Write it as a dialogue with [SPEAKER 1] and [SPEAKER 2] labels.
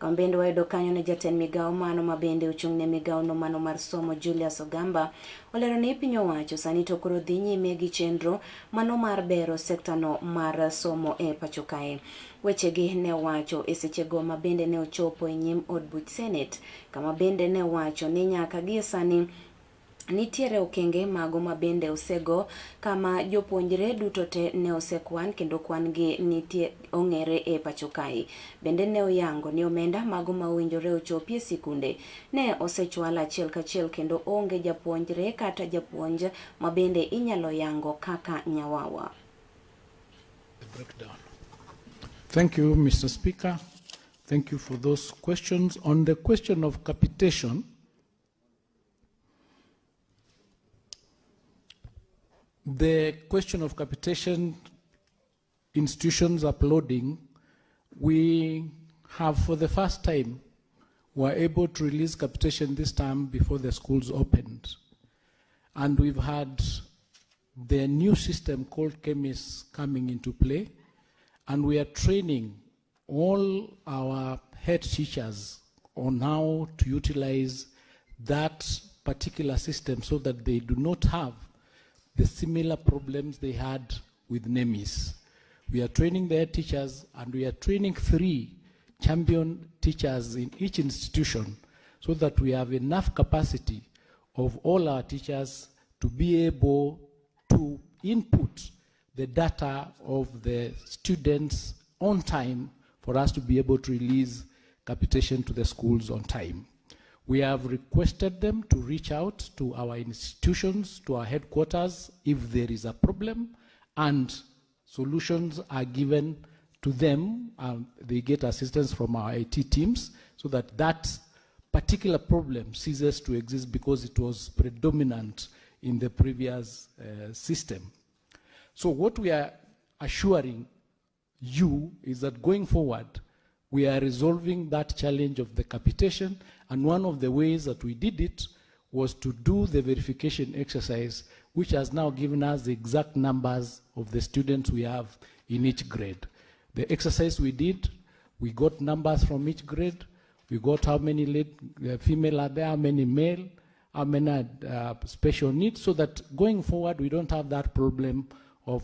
[SPEAKER 1] Kama bende wayudo kanyo ne jatend migao mano mabende ochung' ne migao no mano mar somo Julius Ogamba olero ni piny owacho sani to koro dhi nyime gi chenro mano mar bero sekta no mar somo e pacho kae. Wechegi ne wacho e sechego ma bende ne ochopo e nyim od buch Senate, kama bende ne wacho ni nyaka gie sani nitiere okenge mago ma bende osego kama jopuonjre duto te ne osekwan kendo kwan gi nitie ong'ere e pacho kae. Bende ne oyango ni omenda mago ma owinjore ochopi e sikunde ne osechwal achiel kachiel kendo onge japuonjre kata japuonj ma bende inyalo yango kaka nyawawa.
[SPEAKER 2] Thank you, Mr. Speaker. Thank you for those questions. On the question of capitation, the question of capitation, institutions uploading, we have for the first time were able to release capitation this time before the schools opened. And we've had the new system called Chemis coming into play, and we are training all our head teachers on how to utilize that particular system so that they do not have the similar problems they had with NEMIS. We are training their teachers, and we are training 3 champion teachers in each institution so that we have enough capacity of all our teachers to be able to input the data of the students on time for us to be able to release capitation to the schools on time. We have requested them to reach out to our institutions, to our headquarters, if there is a problem, and solutions are given to them. They get assistance from our IT teams so that that particular problem ceases to exist because it was predominant in the previous system. So what we are assuring you is that going forward, we are resolving that challenge of the capitation, and one of the ways that we did it was to do the verification exercise, which has now given us the exact numbers of the students we have in each grade. The exercise we did, we got numbers from each grade, we got how many female are there, how many male, how many special needs, so that going forward we don't have that problem of